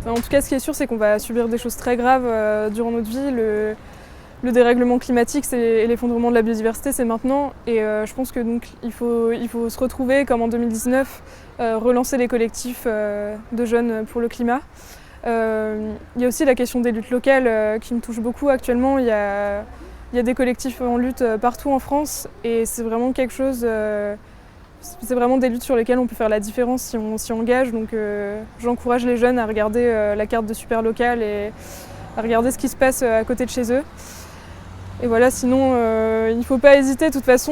En tout cas, ce qui est sûr, c'est qu'on va subir des choses très graves durant notre vie. Le dérèglement climatique et l'effondrement de la biodiversité, c'est maintenant. Et je pense que donc, il faut se retrouver, comme en 2019, relancer les collectifs de jeunes pour le climat. Il y a aussi la question des luttes locales qui me touche beaucoup actuellement. Il y a des collectifs en lutte partout en France et c'est vraiment quelque chose... c'est vraiment des luttes sur lesquelles on peut faire la différence si on s'y engage. Donc j'encourage les jeunes à regarder la carte de Super Local et à regarder ce qui se passe à côté de chez eux. Et voilà, sinon il ne faut pas hésiter. De toute façon,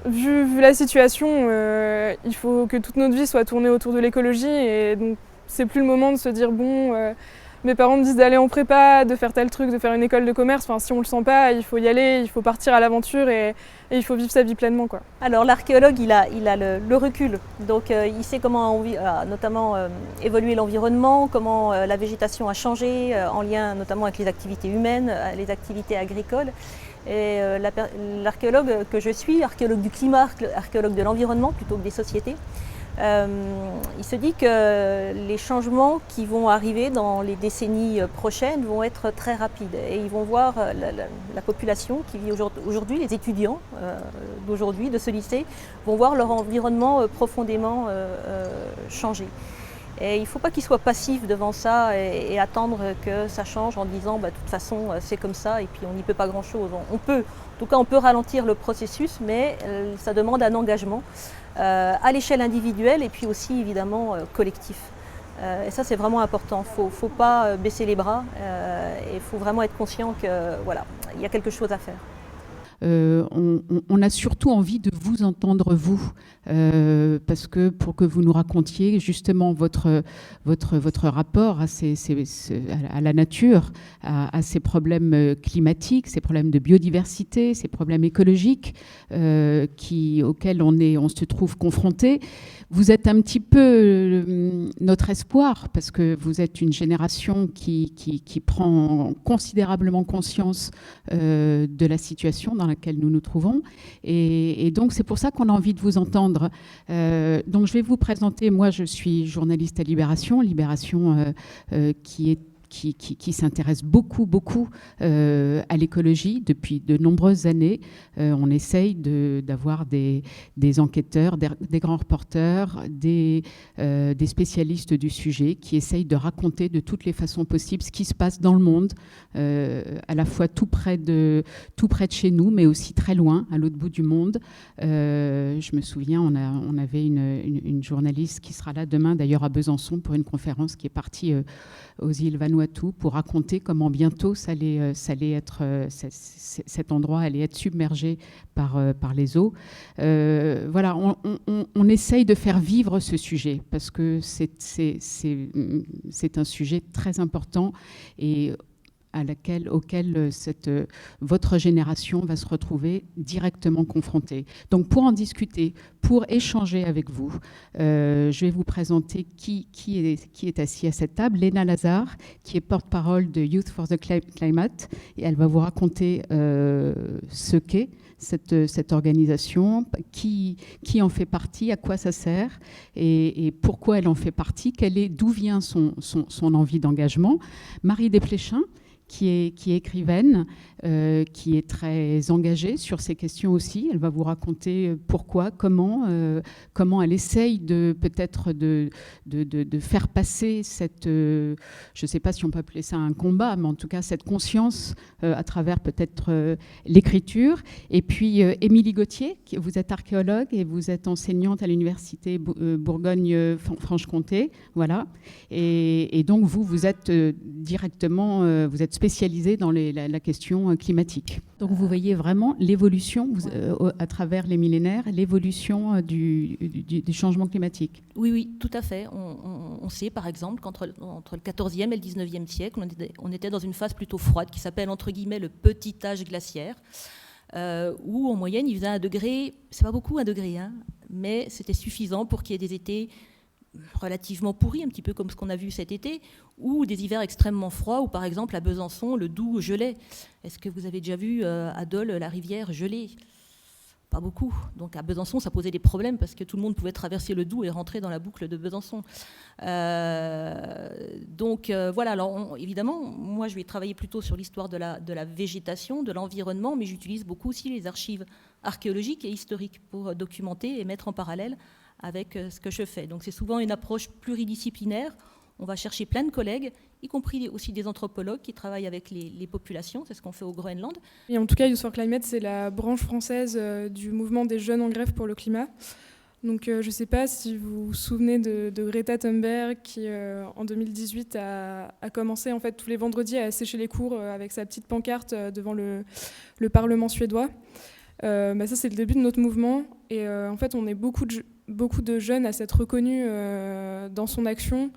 vu la situation, il faut que toute notre vie soit tournée autour de l'écologie. Et donc c'est plus le moment de se dire mes parents me disent d'aller en prépa, de faire tel truc, de faire une école de commerce. Enfin, si on le sent pas, il faut y aller, il faut partir à l'aventure et il faut vivre sa vie pleinement, quoi. Alors l'archéologue, il a le recul, donc il sait comment notamment évoluer l'environnement, comment la végétation a changé en lien notamment avec les activités humaines, les activités agricoles. Et l'archéologue que je suis, archéologue du climat, archéologue de l'environnement plutôt que des sociétés, il se dit que les changements qui vont arriver dans les décennies prochaines vont être très rapides et ils vont voir la population qui vit aujourd'hui, les étudiants d'aujourd'hui, de ce lycée, vont voir leur environnement profondément changer. Et il ne faut pas qu'ils soient passifs devant ça et attendre que ça change en disant de toute façon c'est comme ça et puis on n'y peut pas grand-chose. En tout cas on peut ralentir le processus, mais ça demande un engagement à l'échelle individuelle et puis aussi évidemment collectif. Et ça c'est vraiment important, il ne faut pas baisser les bras et il faut vraiment être conscient que voilà, il y a quelque chose à faire. On a surtout envie de vous entendre, vous, parce que pour que vous nous racontiez justement votre rapport à la nature, à ces problèmes climatiques, ces problèmes de biodiversité, ces problèmes écologiques auxquels on se trouve confronté. Vous êtes un petit peu notre espoir, parce que vous êtes une génération qui prend considérablement conscience de la situation dans laquelle nous nous trouvons. Et donc, c'est pour ça qu'on a envie de vous entendre. Donc, je vais vous présenter. Moi, je suis journaliste à Libération. Libération qui s'intéresse beaucoup à l'écologie depuis de nombreuses années. On essaye d'avoir des enquêteurs, des grands reporters, des spécialistes du sujet qui essayent de raconter de toutes les façons possibles ce qui se passe dans le monde, à la fois tout près de chez nous, mais aussi très loin, à l'autre bout du monde. Je me souviens, on avait une journaliste qui sera là demain, d'ailleurs à Besançon, pour une conférence qui est partie aux îles Vanuatu pour raconter comment bientôt cet endroit allait être submergé par les eaux. Voilà, on essaye de faire vivre ce sujet parce que c'est un sujet très important et auquel votre génération va se retrouver directement confrontée. Donc pour en discuter, pour échanger avec vous, je vais vous présenter qui est assis à cette table. Léna Lazare, qui est porte-parole de Youth for the Climate, et elle va vous raconter ce qu'est cette organisation, qui en fait partie, à quoi ça sert et pourquoi elle en fait partie, d'où vient son envie d'engagement. Marie Desplechin, qui est écrivaine, qui est très engagée sur ces questions aussi. Elle va vous raconter pourquoi, comment elle essaye peut-être de faire passer je ne sais pas si on peut appeler ça un combat, mais en tout cas cette conscience à travers peut-être l'écriture. Et puis Émilie Gauthier, vous êtes archéologue et vous êtes enseignante à l'université Bourgogne-Franche-Comté, voilà. Et donc vous êtes directement, vous êtes spécialisée dans la question climatique. Donc vous voyez vraiment l'évolution à travers les millénaires, l'évolution du changement climatique. Oui, tout à fait. On sait par exemple qu'entre le 14e et le 19e siècle, on était dans une phase plutôt froide qui s'appelle entre guillemets le petit âge glaciaire, où en moyenne il faisait 1 degré, c'est pas beaucoup 1 degré, hein, mais c'était suffisant pour qu'il y ait des étés relativement pourris, un petit peu comme ce qu'on a vu cet été, ou des hivers extrêmement froids, ou par exemple à Besançon, le Doubs gelait. Est-ce que vous avez déjà vu à Dole la rivière gelée ? pas beaucoup. Donc à Besançon, ça posait des problèmes parce que tout le monde pouvait traverser le Doubs et rentrer dans la boucle de Besançon. Voilà, alors évidemment, moi je vais travailler plutôt sur l'histoire de la végétation, de l'environnement, mais j'utilise beaucoup aussi les archives archéologiques et historiques pour documenter et mettre en parallèle avec ce que je fais. Donc c'est souvent une approche pluridisciplinaire. On va chercher plein de collègues, y compris aussi des anthropologues qui travaillent avec les populations. C'est ce qu'on fait au Groenland. Et en tout cas, Youth for Climate, c'est la branche française du mouvement des jeunes en grève pour le climat. Donc je ne sais pas si vous vous souvenez de Greta Thunberg qui, en 2018, a commencé en fait, tous les vendredis à sécher les cours avec sa petite pancarte devant le Parlement suédois. Ça, c'est le début de notre mouvement. Et en fait, on est beaucoup de jeunes à s'être reconnus dans son action,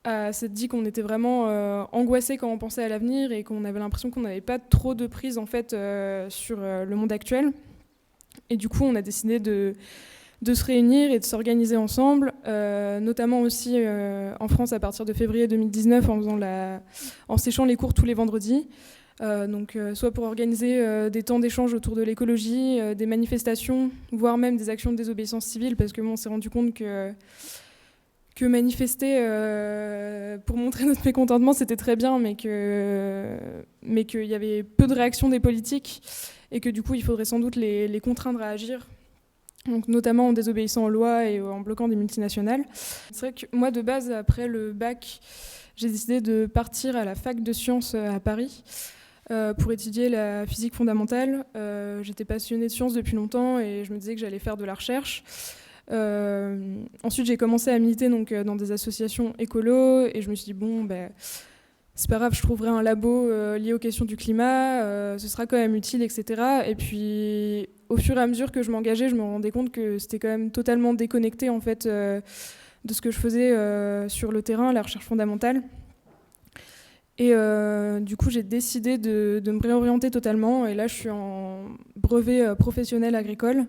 à s'être dit qu'on était vraiment angoissés quand on pensait à l'avenir et qu'on avait l'impression qu'on n'avait pas trop de prise en fait, sur le monde actuel. Et du coup, on a décidé de se réunir et de s'organiser ensemble, notamment aussi en France à partir de février 2019 en séchant les cours tous les vendredis. Soit pour organiser des temps d'échange autour de l'écologie, des manifestations, voire même des actions de désobéissance civile, parce que on s'est rendu compte que manifester pour montrer notre mécontentement, c'était très bien, mais qu'il y avait peu de réactions des politiques et que du coup, il faudrait sans doute les contraindre à agir. Donc, notamment en désobéissant aux lois et en bloquant des multinationales. C'est vrai que moi, de base, après le bac, j'ai décidé de partir à la fac de sciences à Paris pour étudier la physique fondamentale. J'étais passionnée de sciences depuis longtemps et je me disais que j'allais faire de la recherche. Ensuite, j'ai commencé à militer dans des associations écolo et je me suis dit, c'est pas grave, je trouverai un labo lié aux questions du climat, ce sera quand même utile, etc. Et puis, au fur et à mesure que je m'engageais, je me rendais compte que c'était quand même totalement déconnecté en fait, de ce que je faisais sur le terrain, la recherche fondamentale. Et du coup, j'ai décidé de me réorienter totalement. Et là, je suis en brevet professionnel agricole.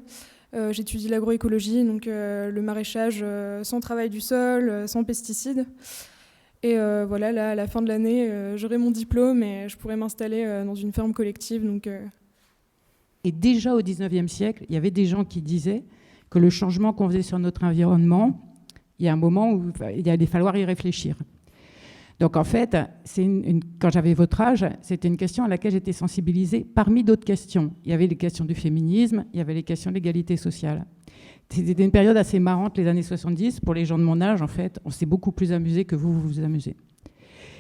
J'étudie l'agroécologie, donc le maraîchage sans travail du sol, sans pesticides. Et voilà, là, à la fin de l'année, j'aurai mon diplôme et je pourrai m'installer dans une ferme collective. Et déjà au XIXe siècle, il y avait des gens qui disaient que le changement qu'on faisait sur notre environnement, il y a un moment où il allait falloir y réfléchir. Donc en fait, quand j'avais votre âge, c'était une question à laquelle j'étais sensibilisée parmi d'autres questions. Il y avait les questions du féminisme, il y avait les questions de l'égalité sociale. C'était une période assez marrante, les années 70. Pour les gens de mon âge, en fait, on s'est beaucoup plus amusé que vous vous amusez.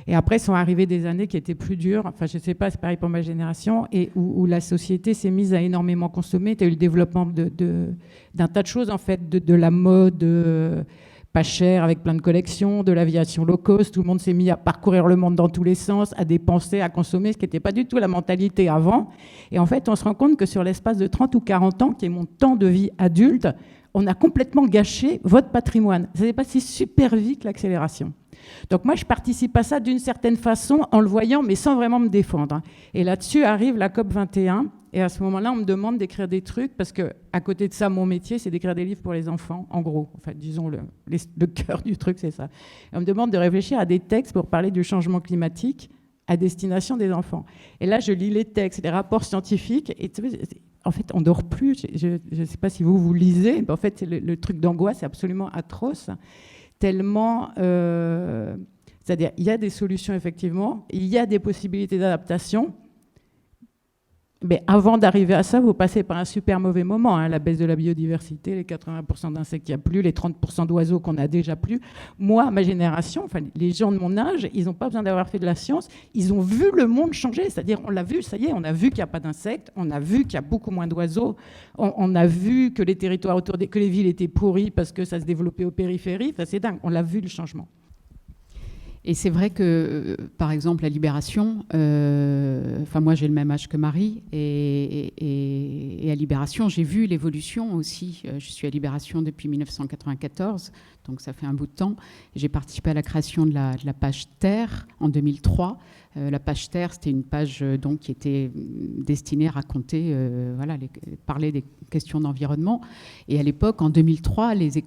Et après, sont arrivées des années qui étaient plus dures. Enfin, je ne sais pas, c'est pareil pour ma génération, et où la société s'est mise à énormément consommer. Tu as eu le développement d'un tas de choses, en fait, de la mode pas chère, avec plein de collections, de l'aviation low cost. Tout le monde s'est mis à parcourir le monde dans tous les sens, à dépenser, à consommer, ce qui n'était pas du tout la mentalité avant. Et en fait, on se rend compte que sur l'espace de 30 ou 40 ans, qui est mon temps de vie adulte, on a complètement gâché votre patrimoine. Ça s'est passé super vite, l'accélération. Donc moi, je participe à ça d'une certaine façon, en le voyant, mais sans vraiment me défendre. Et là-dessus arrive la COP21, et à ce moment-là, on me demande d'écrire des trucs, parce qu'à côté de ça, mon métier, c'est d'écrire des livres pour les enfants, en gros. Enfin, disons, le cœur du truc, c'est ça. Et on me demande de réfléchir à des textes pour parler du changement climatique à destination des enfants. Et là, je lis les textes, les rapports scientifiques, et en fait, on ne dort plus. Je ne sais pas si vous lisez, mais en fait, le truc d'angoisse est absolument atroce. Tellement, c'est-à-dire, il y a des solutions, effectivement, il y a des possibilités d'adaptation, mais avant d'arriver à ça, vous passez par un super mauvais moment, hein, la baisse de la biodiversité, les 80% d'insectes qu'il n'y a plus, les 30% d'oiseaux qu'on a déjà plus. Moi, ma génération, enfin, les gens de mon âge, ils n'ont pas besoin d'avoir fait de la science, ils ont vu le monde changer, c'est-à-dire, on l'a vu, ça y est, on a vu qu'il n'y a pas d'insectes, on a vu qu'il y a beaucoup moins d'oiseaux, on a vu que les territoires autour que les villes étaient pourries parce que ça se développait aux périphéries, enfin, c'est dingue, on l'a vu le changement. Et c'est vrai que, par exemple, la Libération, moi j'ai le même âge que Marie, et à Libération, j'ai vu l'évolution aussi. Je suis à Libération depuis 1994, donc ça fait un bout de temps. J'ai participé à la création de la page Terre en 2003. La page Terre, c'était une page donc, qui était destinée à raconter, parler des questions d'environnement. Et à l'époque, en 2003, les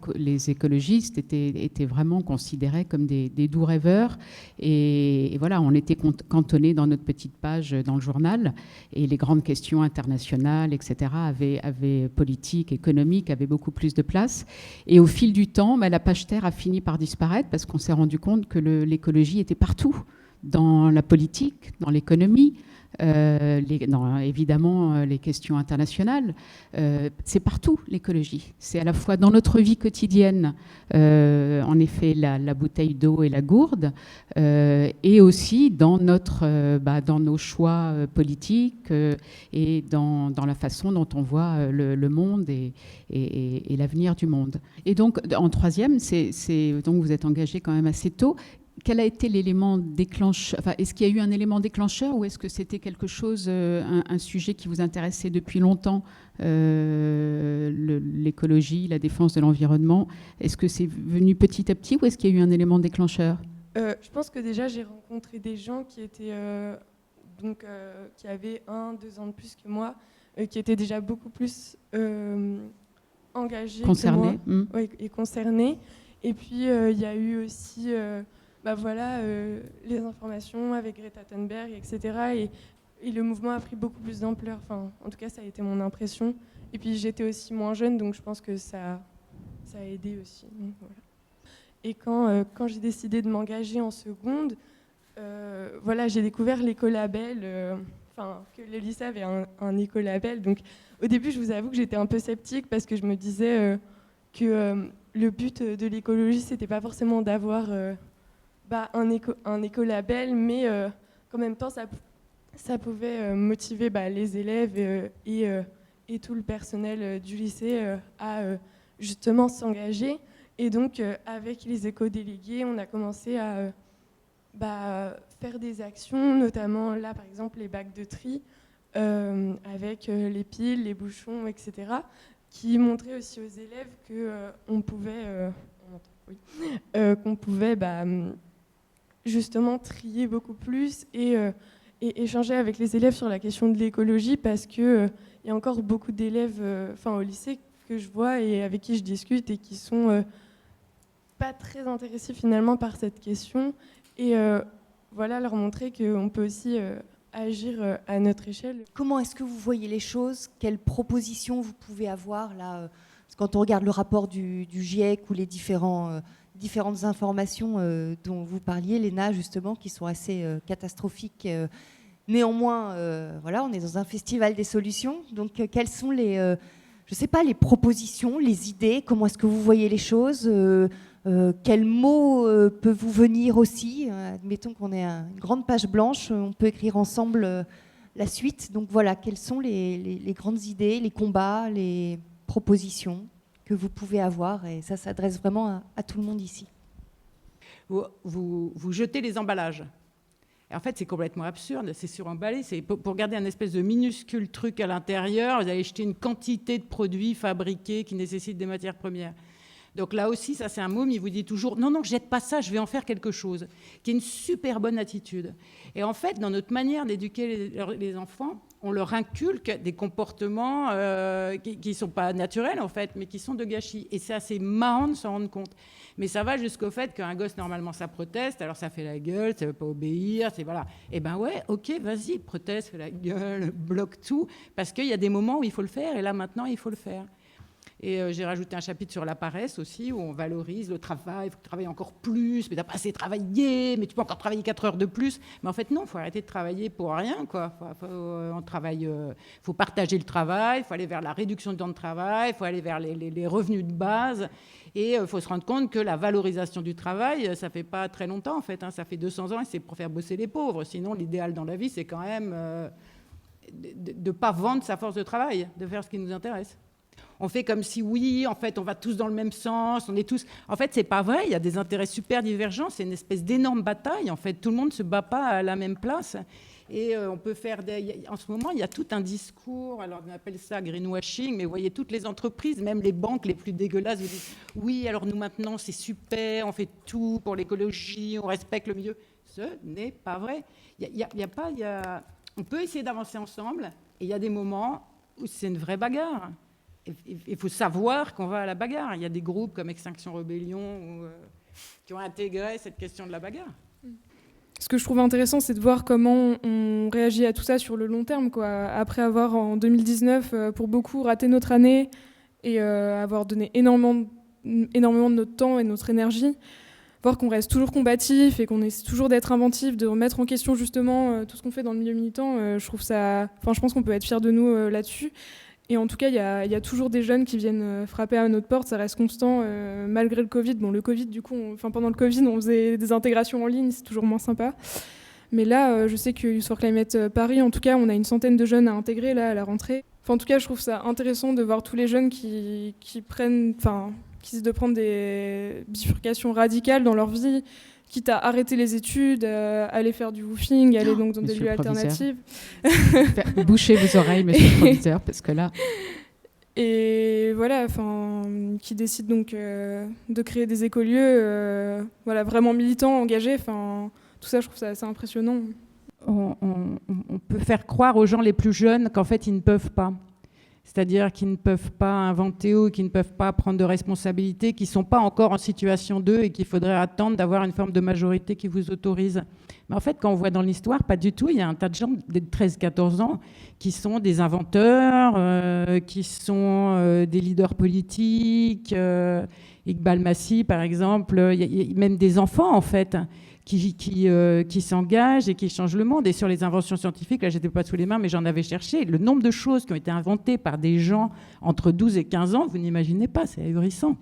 écologistes étaient vraiment considérés comme des doux rêveurs. Et voilà, on était cantonnés dans notre petite page dans le journal. Et les grandes questions internationales, etc., politiques, économiques, avaient beaucoup plus de place. Et au fil du temps, la page Terre a fini par disparaître parce qu'on s'est rendu compte que l'écologie était partout, dans la politique, dans l'économie, évidemment les questions internationales. C'est partout l'écologie. C'est à la fois dans notre vie quotidienne, en effet la bouteille d'eau et la gourde, et aussi dans nos choix politiques et dans la façon dont on voit le monde et l'avenir du monde. Et donc en troisième, donc vous êtes engagé quand même assez tôt. Quel a été l'élément déclencheur? Est-ce qu'il y a eu un élément déclencheur ou est-ce que c'était quelque chose, un sujet qui vous intéressait depuis longtemps, l'écologie, la défense de l'environnement? Est-ce que c'est venu petit à petit ou est-ce qu'il y a eu un élément déclencheur? Je pense que déjà j'ai rencontré des gens qui étaient qui avaient 1-2 ans de plus que moi, qui étaient déjà beaucoup plus engagés concernés, que moi, et concernés. Et puis il y a eu aussi les informations avec Greta Thunberg, etc. Et le mouvement a pris beaucoup plus d'ampleur. Enfin, en tout cas, ça a été mon impression. Et puis, j'étais aussi moins jeune, donc je pense que ça a aidé aussi. Donc, voilà. Et quand j'ai décidé de m'engager en seconde, j'ai découvert l'écolabel, que le lycée avait un écolabel. Donc, au début, je vous avoue que j'étais un peu sceptique parce que je me disais que le but de l'écologie, c'était pas forcément d'avoir un écolabel, mais qu'en même temps, ça pouvait motiver les élèves et tout le personnel du lycée à justement s'engager. Et donc, avec les éco-délégués, on a commencé à faire des actions, notamment là, par exemple, les bacs de tri, avec les piles, les bouchons, etc., qui montraient aussi aux élèves qu'on pouvait justement trier beaucoup plus et échanger avec les élèves sur la question de l'écologie, parce qu'il y a encore beaucoup d'élèves au lycée que je vois et avec qui je discute et qui sont pas très intéressés finalement par cette question, et leur montrer qu'on peut aussi agir à notre échelle. Comment est-ce que vous voyez les choses? Quelles propositions vous pouvez avoir là, quand on regarde le rapport du GIEC ou les différentes informations dont vous parliez, Léna, justement, qui sont assez catastrophiques. Néanmoins, on est dans un festival des solutions. Donc, quelles sont les propositions, les idées? Comment est-ce que vous voyez les choses? Quels mots peuvent vous venir aussi? Admettons qu'on ait une grande page blanche, on peut écrire ensemble la suite. Donc voilà, quelles sont les grandes idées, les combats, les propositions que vous pouvez avoir? Et ça s'adresse vraiment à tout le monde ici. Vous jetez les emballages. Et en fait, c'est complètement absurde, c'est suremballé. C'est pour garder un espèce de minuscule truc à l'intérieur, vous allez jeter une quantité de produits fabriqués qui nécessitent des matières premières. Donc là aussi, ça c'est un môme, il vous dit toujours « Non, je jette pas ça, je vais en faire quelque chose », qui est une super bonne attitude. Et en fait, dans notre manière d'éduquer les enfants, on leur inculque des comportements qui ne sont pas naturels, en fait, mais qui sont de gâchis. Et c'est assez marrant de s'en rendre compte. Mais ça va jusqu'au fait qu'un gosse, normalement, ça proteste, alors ça fait la gueule, ça ne veut pas obéir, c'est voilà. Eh ben ouais, ok, vas-y, proteste, fais la gueule, bloque tout, parce qu'il y a des moments où il faut le faire, et là, maintenant, il faut le faire. Et j'ai rajouté un chapitre sur la paresse aussi, où on valorise le travail, il faut travailler encore plus, mais tu n'as pas assez travaillé, mais tu peux encore travailler 4 heures de plus. Mais en fait, non, il faut arrêter de travailler pour rien, quoi. Faut partager le travail, il faut aller vers la réduction du temps de travail, il faut aller vers les revenus de base. Et il faut se rendre compte que la valorisation du travail, ça ne fait pas très longtemps, en fait. Ça fait 200 ans et c'est pour faire bosser les pauvres. Sinon, l'idéal dans la vie, c'est quand même de ne pas vendre sa force de travail, de faire ce qui nous intéresse. On fait comme si, oui, en fait, on va tous dans le même sens, on est tous... En fait, c'est pas vrai, il y a des intérêts super divergents, c'est une espèce d'énorme bataille. En fait, tout le monde ne se bat pas à la même place. Et on peut faire en ce moment, il y a tout un discours, alors on appelle ça greenwashing, mais vous voyez, toutes les entreprises, même les banques les plus dégueulasses, vous disent oui, alors nous maintenant c'est super, on fait tout pour l'écologie, on respecte le milieu. Ce n'est pas vrai. On peut essayer d'avancer ensemble, et il y a des moments où c'est une vraie bagarre. Il faut savoir qu'on va à la bagarre. Il y a des groupes comme Extinction Rebellion qui ont intégré cette question de la bagarre. Ce que je trouve intéressant, c'est de voir comment on réagit à tout ça sur le long terme, quoi. Après avoir, en 2019, pour beaucoup, raté notre année et avoir donné énormément de notre temps et de notre énergie, voir qu'on reste toujours combatif et qu'on essaie toujours d'être inventif, de remettre en question justement tout ce qu'on fait dans le milieu militant, je pense qu'on peut être fiers de nous là-dessus. Et en tout cas, il y a toujours des jeunes qui viennent frapper à notre porte, ça reste constant, malgré le Covid. Bon, le Covid, du coup, pendant le Covid, on faisait des intégrations en ligne, c'est toujours moins sympa. Mais là, je sais que Youth for Climate Paris, en tout cas, on a une centaine de jeunes à intégrer là, à la rentrée. En tout cas, je trouve ça intéressant de voir tous les jeunes qui essaient de prendre des bifurcations radicales dans leur vie, quitte à arrêter les études, aller faire du woofing, aller donc dans des lieux alternatifs. Bouchez vos oreilles, monsieur le proviseur, parce que là... Et voilà, qui décident donc de créer des écolieux vraiment militants, engagés. Tout ça, je trouve ça assez impressionnant. On peut faire croire aux gens les plus jeunes qu'en fait, ils ne peuvent pas. C'est-à-dire qu'ils ne peuvent pas inventer ou qu'ils ne peuvent pas prendre de responsabilités, qu'ils ne sont pas encore en situation d'eux et qu'il faudrait attendre d'avoir une forme de majorité qui vous autorise. Mais en fait, quand on voit dans l'histoire, pas du tout. Il y a un tas de gens de 13-14 ans qui sont des inventeurs, qui sont des leaders politiques. Iqbal Masih, par exemple. Il y a même des enfants, en fait, qui s'engagent et qui changent le monde. Et sur les inventions scientifiques, là, j'étais pas sous les mains, mais j'en avais cherché. Le nombre de choses qui ont été inventées par des gens entre 12 et 15 ans, vous n'imaginez pas, c'est ahurissant.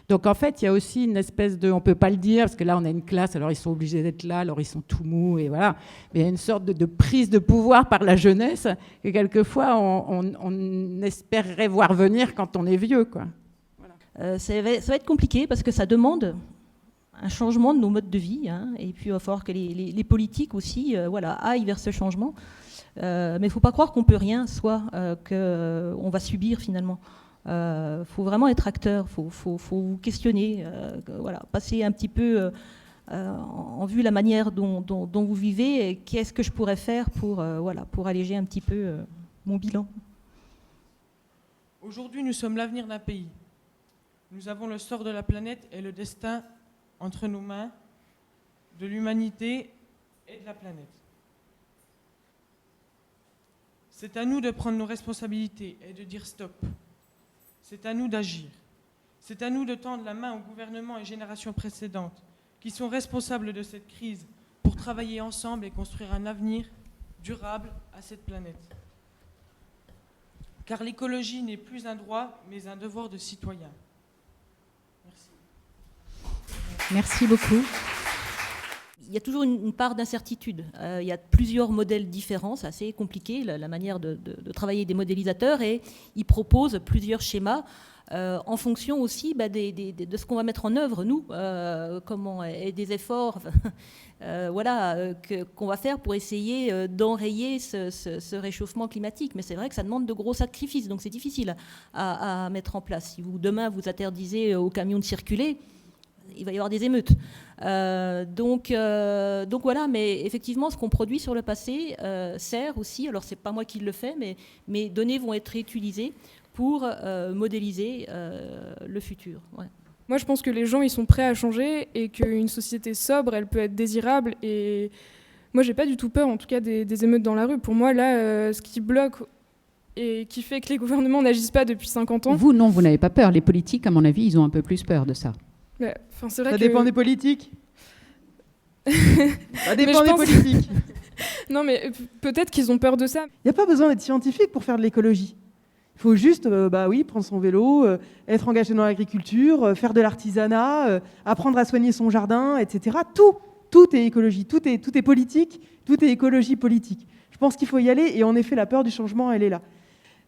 Donc, en fait, il y a aussi une espèce de... On peut pas le dire, parce que là, on a une classe, alors ils sont obligés d'être là, alors ils sont tout mous, et voilà. Mais il y a une sorte de prise de pouvoir par la jeunesse que, quelquefois, on espérerait voir venir quand on est vieux, quoi. Voilà. Ça va être compliqué, parce que ça demande un changement de nos modes de vie, hein, et puis il va falloir que les politiques aussi aillent vers ce changement. Mais il ne faut pas croire qu'on ne peut rien, soit qu'on va subir finalement. Il faut vraiment être acteur, il faut questionner, passer un petit peu en vue la manière dont vous vivez, et qu'est-ce que je pourrais faire pour alléger un petit peu mon bilan. Aujourd'hui, nous sommes l'avenir d'un pays. Nous avons le sort de la planète et le destin entre nos mains, de l'humanité et de la planète. C'est à nous de prendre nos responsabilités et de dire stop. C'est à nous d'agir. C'est à nous de tendre la main au gouvernement et générations précédentes qui sont responsables de cette crise pour travailler ensemble et construire un avenir durable à cette planète. Car l'écologie n'est plus un droit, mais un devoir de citoyen. Merci. Merci beaucoup. Il y a toujours une part d'incertitude. Il y a plusieurs modèles différents, c'est assez compliqué la manière de travailler des modélisateurs, et ils proposent plusieurs schémas en fonction aussi de ce qu'on va mettre en œuvre, nous, et des efforts qu'on va faire pour essayer d'enrayer ce réchauffement climatique. Mais c'est vrai que ça demande de gros sacrifices, donc c'est difficile à mettre en place. Si demain vous interdisez aux camions de circuler, il va y avoir des émeutes. Donc voilà, mais effectivement, ce qu'on produit sur le passé sert aussi, alors c'est pas moi qui le fais, mais mes données vont être réutilisées pour modéliser le futur. Ouais. Moi, je pense que les gens, ils sont prêts à changer et qu'une société sobre, elle peut être désirable. Et moi, j'ai pas du tout peur, en tout cas, des émeutes dans la rue. Pour moi, là, ce qui bloque et qui fait que les gouvernements n'agissent pas depuis 50 ans... Vous, non, vous n'avez pas peur. Les politiques, à mon avis, ils ont un peu plus peur de ça. C'est vrai ça dépend des politiques. Ça dépend des politiques. Non, mais peut-être qu'ils ont peur de ça. Il n'y a pas besoin d'être scientifique pour faire de l'écologie. Il faut juste prendre son vélo, être engagé dans l'agriculture, faire de l'artisanat, apprendre à soigner son jardin, etc. Tout est écologie, tout est politique, tout est écologie politique. Je pense qu'il faut y aller, et en effet, la peur du changement, elle est là.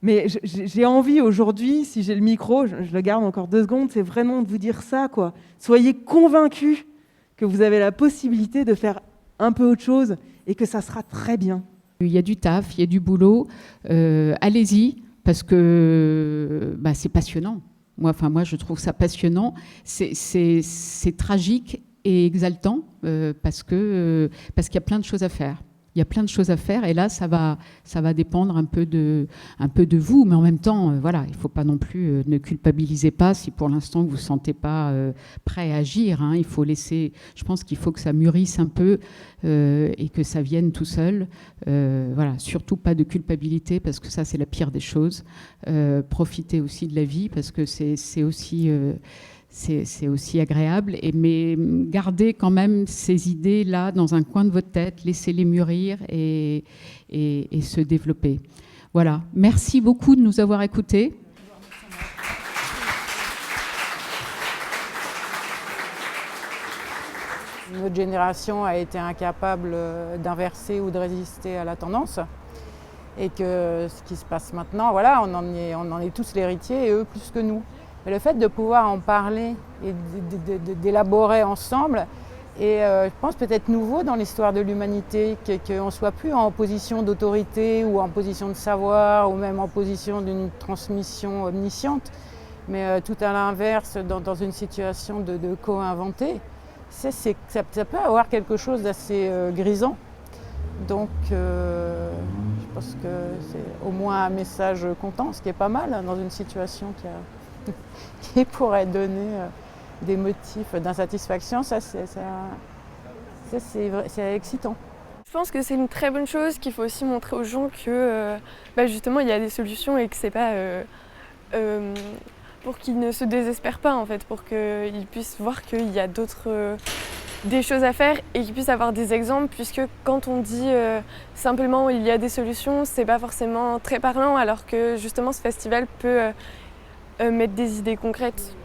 Mais j'ai envie aujourd'hui, si j'ai le micro, je le garde encore 2 secondes, c'est vraiment de vous dire ça, quoi. Soyez convaincus que vous avez la possibilité de faire un peu autre chose et que ça sera très bien. Il y a du taf, il y a du boulot. Allez-y, parce que c'est passionnant. Moi, je trouve ça passionnant. C'est tragique et exaltant parce qu'il y a plein de choses à faire. Il y a plein de choses à faire et là, ça va dépendre un peu de vous. Mais en même temps, voilà, il ne faut pas non plus, ne culpabilisez pas si pour l'instant vous ne vous sentez pas prêt à agir. Hein. Il faut laisser, je pense qu'il faut que ça mûrisse un peu et que ça vienne tout seul. Voilà, surtout pas de culpabilité parce que ça, c'est la pire des choses. Profitez aussi de la vie parce que c'est aussi agréable, mais gardez quand même ces idées-là dans un coin de votre tête, laissez-les mûrir et se développer. Voilà. Merci beaucoup de nous avoir écoutés. Notre génération a été incapable d'inverser ou de résister à la tendance. Et que ce qui se passe maintenant, voilà, on en est tous l'héritier et eux plus que nous. Mais le fait de pouvoir en parler et d'élaborer ensemble est, je pense, peut-être nouveau dans l'histoire de l'humanité, qu'on ne soit plus en position d'autorité ou en position de savoir ou même en position d'une transmission omnisciente, mais tout à l'inverse, dans une situation de co-inventé. Ça peut avoir quelque chose d'assez grisant. Donc, je pense que c'est au moins un message comptant, ce qui est pas mal dans une situation qui pourrait donner des motifs d'insatisfaction. Ça, c'est excitant. Je pense que c'est une très bonne chose, qu'il faut aussi montrer aux gens que justement il y a des solutions et que c'est pas pour qu'ils ne se désespèrent pas en fait, pour qu'ils puissent voir qu'il y a des choses à faire et qu'ils puissent avoir des exemples, puisque quand on dit simplement il y a des solutions, c'est pas forcément très parlant, alors que justement ce festival peut mettre des idées concrètes.